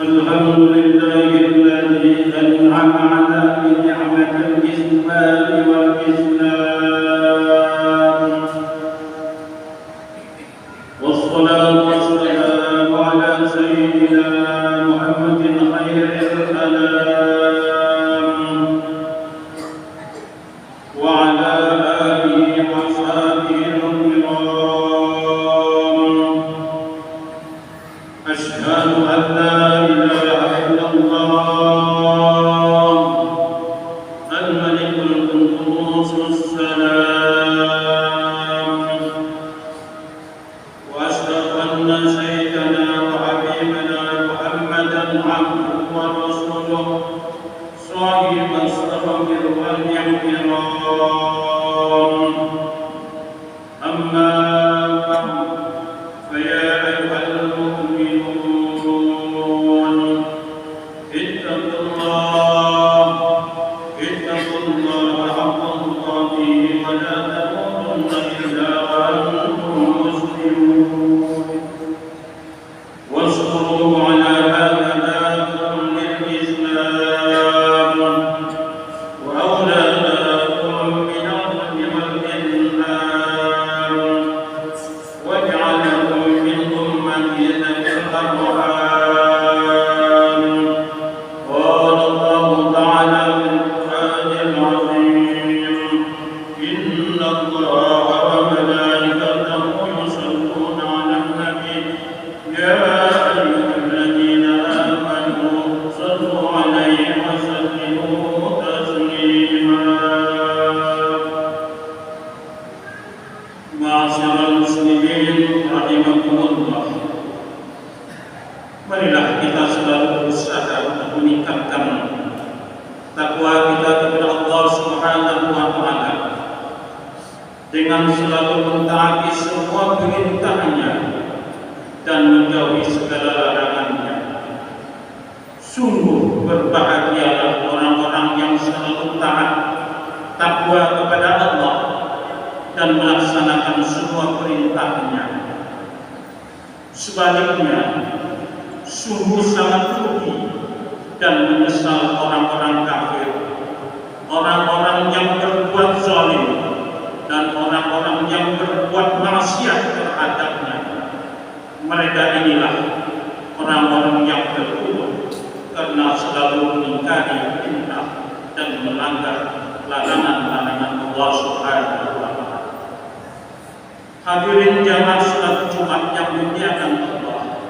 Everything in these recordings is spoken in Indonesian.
الحمد لله الذي أنعم على بنعمة الإسلام والإسلام، والصلاة والسلام على سيدنا محمد خير الأنام وعلى آله وصحبه الكرام. أشهد أن لا إله إلا الله الملك القدوس السلام، وأشهد أن سيدنا وحبيبنا محمدا عبده ورسوله صاحب الصبر والاحترام. أما بعد، فيا أيها المؤمنون اتقوا الله حق تقاته ولا تموتن إلا وأنتم مسلمون، واذكروا على آبائكم للإسلام وأولادكم من الرجل والإسلام، واجعلكم من أمة الأرحام. قال الله تعالى في القرآن العظيم: إن الله وملائكته يصلون على النبي يا أيها الذين آمنوا صلوا عليه وسلموا تسليما. Ma'asyiral muslimin rahimakumullah, marilah kita selalu berusaha untuk meningkatkan takwa kita kepada Allah Subhanahu wa Ta'ala dengan selalu mentaati semua perintahnya dan menjauhi segala larangannya. Sungguh berbahagialah orang-orang yang selalu taat takwa kepada Allah dan melaksanakan semua perintahnya. Sebaliknya, sungguh sangat rugi dan menyesal orang-orang kafir, orang-orang yang berbuat zalim, dan orang-orang yang berbuat maksiat terhadapnya. Mereka inilah orang-orang yang terkutuk karena selalu mengingkari perintah dan melanggar larangan-larangan Allah Subhanahu wa Ta'ala. Hadirin jamaah salat Jumat yang dimuliakan Allah,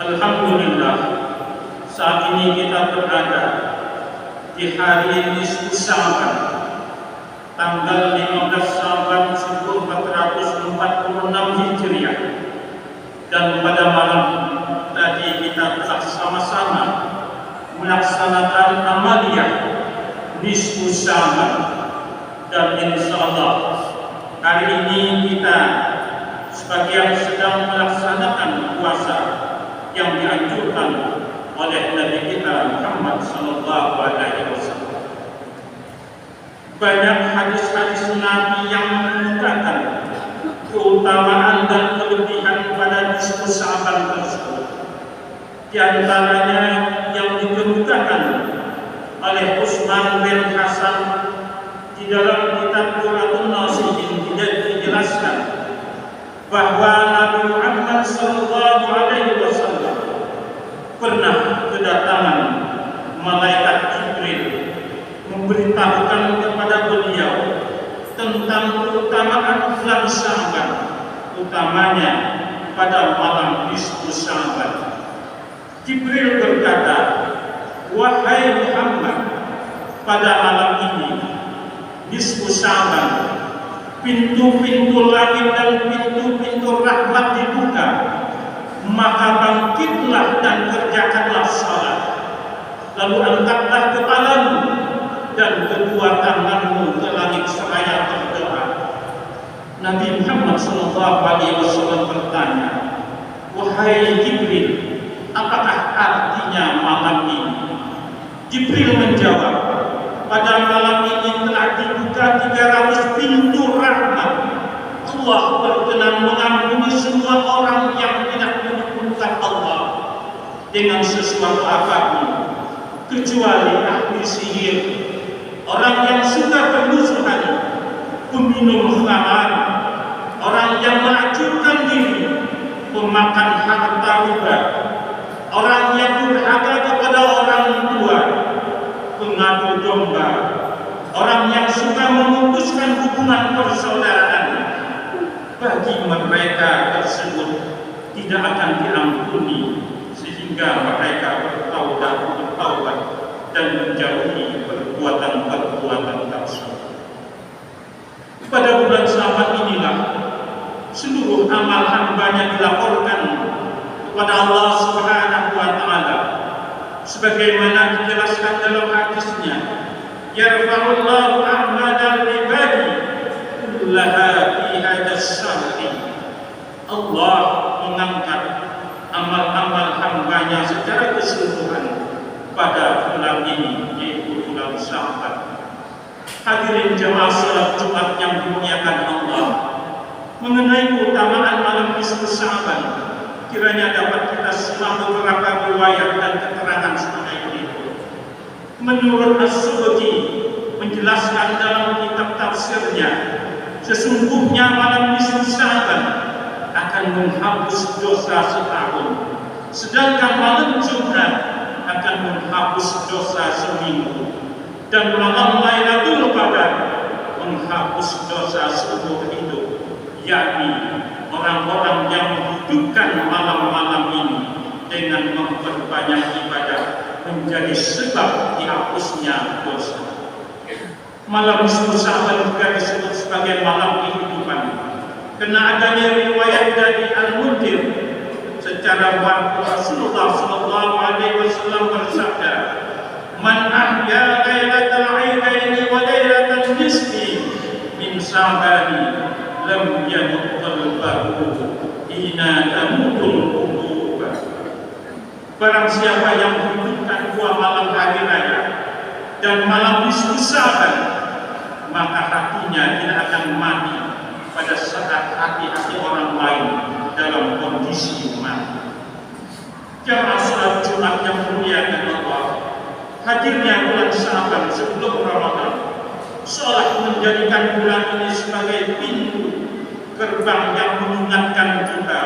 alhamdulillah, saat ini kita berada di hari nisfu Sya'ban, tanggal 15 Sya'ban 1446 Hijriah, dan pada malam tadi kita telah sama-sama melaksanakan amaliyah nisfu Sya'ban, dan insyaallah hari ini kita sebagian sedang melaksanakan puasa yang dianjurkan oleh Nabi kita Muhammad sallallahu alaihi wasallam. Banyak hadis-hadis Nabi yang menunjukkan keutamaan dan kelebihan pada nisfu Sya'ban tersebut. Di antaranya yang dikemukakan oleh Utsman bin Hasan di dalam kitab Qur'anun Nasihin dijelaskan bahwa Nabi Muhammad sallallahu alaihi wasallam pernah kedatangan malaikat Jibril memberitahukan kepada beliau tentang keutamaan bulan Sya'ban, utamanya pada malam nisfu Sya'ban. Jibril berkata, "Wahai Muhammad, pada malam ini nisfu Sya'ban, pintu-pintu langit dan pintu-pintu rahmat dibuka, maka bangkitlah dan kerjakanlah salat, lalu angkatlah kepalamu dan kedua tanganmu ke langit seraya berdoa." Nabi Muhammad SAW bertanya, "Wahai Jibril, apakah artinya malam ini?" Jibril menjawab, "Pada malam ini telah dibuka 300 pintu rahmat. Allah berkenan mengampuni semua orang yang tidak menyebutkan Allah. dengan sesuatu apapun kecuali ahli sihir, orang yang suka bermusuhan, peminum khamar, orang yang mengacurkan diri, pemakan harta riba, orang yang durhaka kepada orang tua, pengadu domba, orang yang suka memutuskan hubungan persaudaraan. Bagi mereka tersebut tidak akan diampuni sehingga mereka bertaubat dan menjauhi perbuatan-perbuatan tersebut. Pada bulan Syawal inilah seluruh amal hambanya dilaporkan kepada Allah Subhanahu wa Ta'ala, sebagaimana dijelaskan dalam hadisnya, yarfa'ullahu a'malal ibadi kullaha fi hadas syahri. Allah mengangkat amal-amal hambanya secara keseluruhan pada bulan ini, yaitu bulan Syawal. Hadirin jemaah salat Jumat yang dimuliakan Allah, mengenai keutamaan malam nisfu Sya'ban, kiranya dapat kita simak beberapa riwayat dan keterangan sebagai berikut. Menurut As-Subki menjelaskan dalam kitab tafsirnya, sesungguhnya malam nisfu Sya'ban akan menghapus dosa setahun, sedangkan malam Jumat akan menghapus dosa seminggu, dan malam Lailatul Qadar menghapus dosa seumur hidup, yakni orang-orang yang menghidupkan malam-malam ini dengan memperbanyak ibadah menjadi sebab dihapusnya dosa. Malam nisfu Sya'ban juga disebut sebagai malam kehidupan, karena adanya riwayat dari Al-Mundir secara marfu Rasulullah sallallahu alaihi wasallam bersabda, "Man ahya lailatal aidaini wa lailatal nisfi min Sya'ban lam yamut qalbuhu hina tamutul qulub." Barang siapa yang menghidupkan dua malam hari raya dan malam nisfu Sya'ban, maka hatinya tidak akan mati pada saat hati-hati orang lain dalam kondisi mati. Jamaah salat Jumat yang dimuliakan Allah, hadirnya bulan Sya'ban sebelum Ramadan seolah menjadikan bulan ini sebagai pintu gerbang yang mengingatkan kita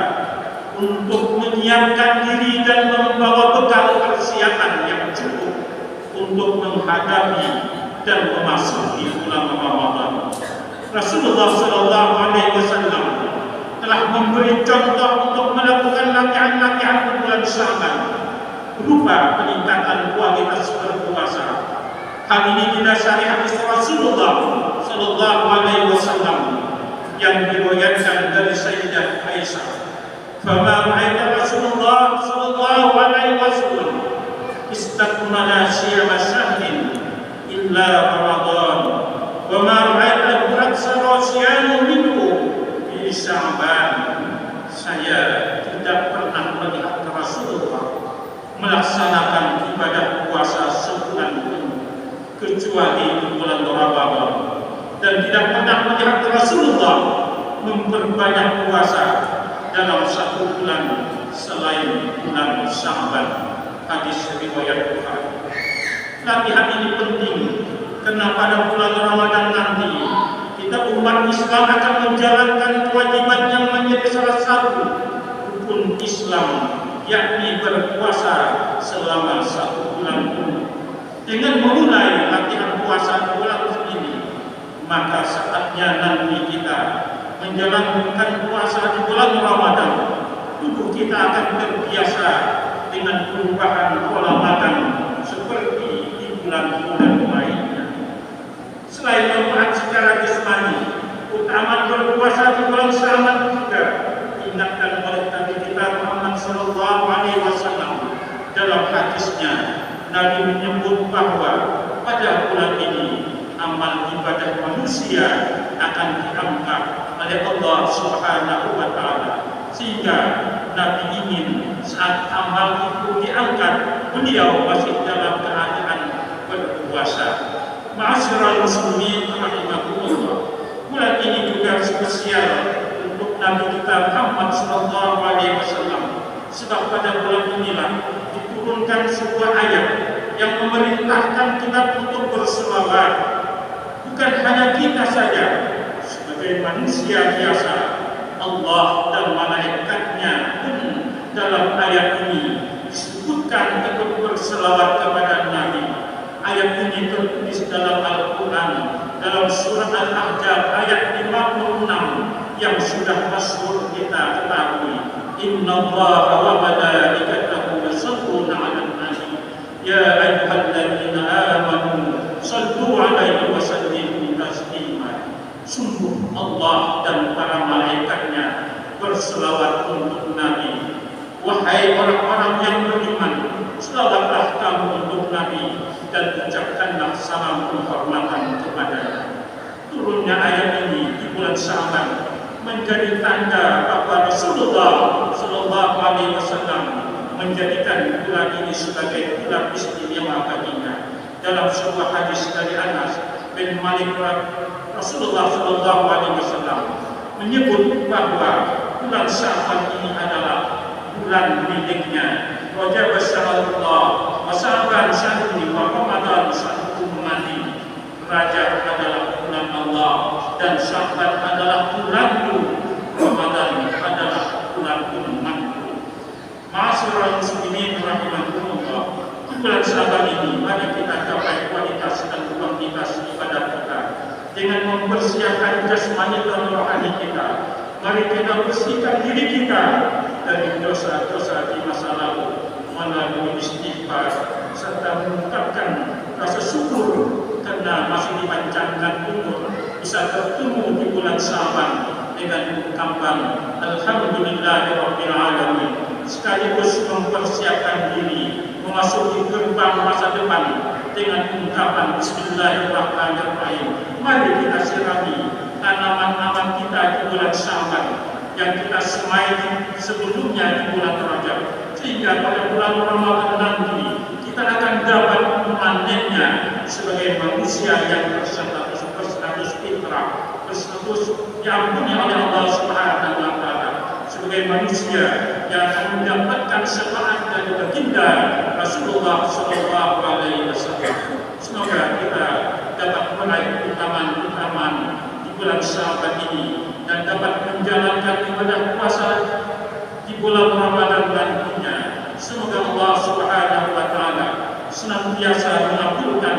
untuk menyiapkan diri dan membawa bekal persiapan yang cukup untuk menghadapi dan memasuki bulan Ramadan. Rasulullah sallallahu alaihi wasallam telah memberi contoh untuk melakukan latihan-latihan di bulan Sya'ban berupa peningkatan kualitas berpuasa. Hal ini didasari hadis Rasulullah sallallahu alaihi wasallam yang diriwayatkan dari Sayyidah Aisyah. Fama ra'aita Rasulullah sallallahu alaihi wasallam istakmala siyama syahrin illa Ramadan, wa ma ra'aita aksara siyama minhu fi Sya'ban. Saya tidak pernah melihat Rasulullah melaksanakan ibadah puasa sebulan penuh kecuali di bulan Ramadan, dan tidak pernah melihat Rasulullah memperbanyak puasa dalam satu bulan selain bulan Sya'ban. Hadis riwayat Bukhari. Latihan ini penting karena pada bulan Ramadan nanti kita umat Islam akan menjalankan kewajiban yang menjadi salah satu rukun Islam, yakni berpuasa selama satu bulan penuh. Dengan memulai latihan puasa di bulan ini, maka saatnya nanti kita menjalankan puasa di bulan Ramadan, tubuh kita akan terbiasa dengan perubahan pola makan seperti di bulan-bulan lainnya. Selain manfaat secara jasmani, keutamaan berpuasa di bulan Sya'ban juga diingatkan oleh Nabi kita Muhammad sallallahu alaihi wasallam dalam hadisnya. Nabi menyebut bahwa pada bulan ini amal ibadah manusia akan diangkat oleh Allah Subhanahu wa Ta'ala, sehingga Nabi ingin saat amal itu diangkat, beliau masih dalam keadaan berpuasa. Ma'asyiral muslimin rahimakumullah, bulan ini juga spesial untuk Nabi kita Muhammad sallallahu alaihi wasallam, sebab pada bulan inilah menurunkan sebuah ayat yang memerintahkan kita untuk berselawat. Bukan hanya kita saja, sebagai manusia biasa, Allah dan malaikatnya pun dalam ayat ini disebutkan ikut berselawat kepada Nabi. Ayat ini tertulis dalam Al-Quran, dalam surat Al-Ahzab ayat 56 yang sudah masyhur kita ketahui. Innallaha wa malaikatahu yusholluna 'alan nabi ya ayyuhalladzina amanu shallu 'alaihi wa sallimu taslima. Sungguh Allah dan para malaikatnya berselawat untuk Nabi. Wahai orang-orang yang beriman, selawatlah kamu untuk Nabi dan ucapkanlah salam penghormatan kepadanya. Turunnya ayat ini di bulan Sya'ban menjadi tanda bahwa Rasulullah Shallallahu Alaihi Wasallam menjadikan bulan ini sebagai bulan istimewa baginya. Dalam sebuah hadis dari Anas bin Malik, Rasulullah Shallallahu Alaihi Wasallam menyebut bahwa bulan Sya'ban ini adalah bulan miliknya. Wajib Allah wasaban syahri wa Ramadan syahru mati. Raja adalah bulan Allah dan Sya'ban adalah bulanku, Ramadan adalah bulan umatku. Ma'asyiral muslimin rahimakumullah. Di bulan Sya'ban ini mari kita capai kualitas dan kuantitas ibadah kita dengan mempersiapkan jasmani dan rohani kita. Mari kita bersihkan diri kita dari dosa-dosa di masa lalu melalui istighfar serta mengucapkan rasa syukur karena masih dipanjangkan umur bisa bertemu di bulan Sya'ban dengan ungkapan Alhamdulillahirabbil alamin, sekaligus mempersiapkan diri memasuki gerbang masa depan dengan ungkapan Bismillahirrahmanirrahim. Mari kita sirami tanaman-tanaman kita di bulan Sya'ban yang kita semai sebelumnya di bulan Rajab, sehingga pada bulan Ramadan nanti kita akan dapat memanennya sebagai manusia yang berstatus fitrah, berstatus diampuni oleh Allah Subhanahu wa Ta'ala, sebagai manusia yang akan mendapatkan syafaat dari baginda Rasulullah Sallallahu Alaihi Wasallam. Semoga kita dapat meraih utamaan-utamaan di bulan Sya'ban ini dan dapat menjalankan ibadah puasa di bulan Ramadan nantinya. Semoga Allah Subhanahu wa Ta'ala senantiasa mengabulkan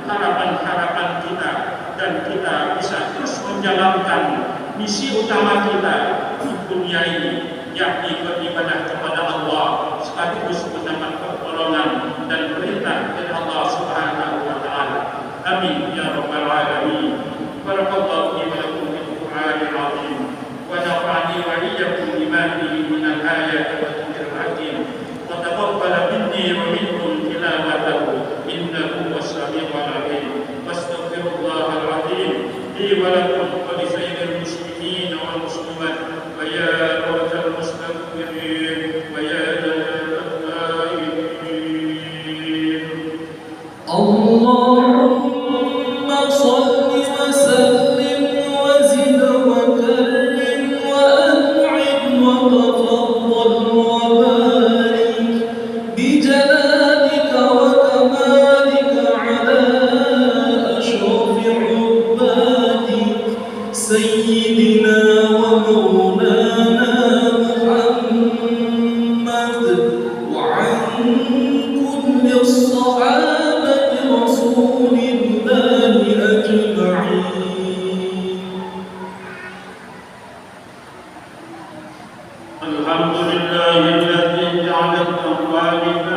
harapan-harapan kita dan kita bisa terus menjalankan misi utama kita di dunia ini, yakni beribadah kepada Allah sekaligus mendapat pertolongan dan perintah dari Allah Subhanahu wa Ta'ala. Amin ya rabbal alamin. Barakallahu fi wa lakum bil Qur'anil azim wa nafa'ani wa iyyakum bima fihi min al-ayati wa dhikril hakim wa taqabbal minni wa minkum tilawatahu innahu was-sami'ul 'alim. Astaghfirullahal azim li wa lakum wa li sayyidil muslimin wal muslimat wa ya rabbal mustaghfirin wa ya Allahumma salli wa sallim wa zid wa karrim wa an'im wa tafaddal wa barik bi jalalika wa kamalika ala ashrafi ubadik sayyidina wa maulana Muhammad wa an kulli as-sahabah رسول الله أجمعين. الحمد لله الذي جعل التقوى لله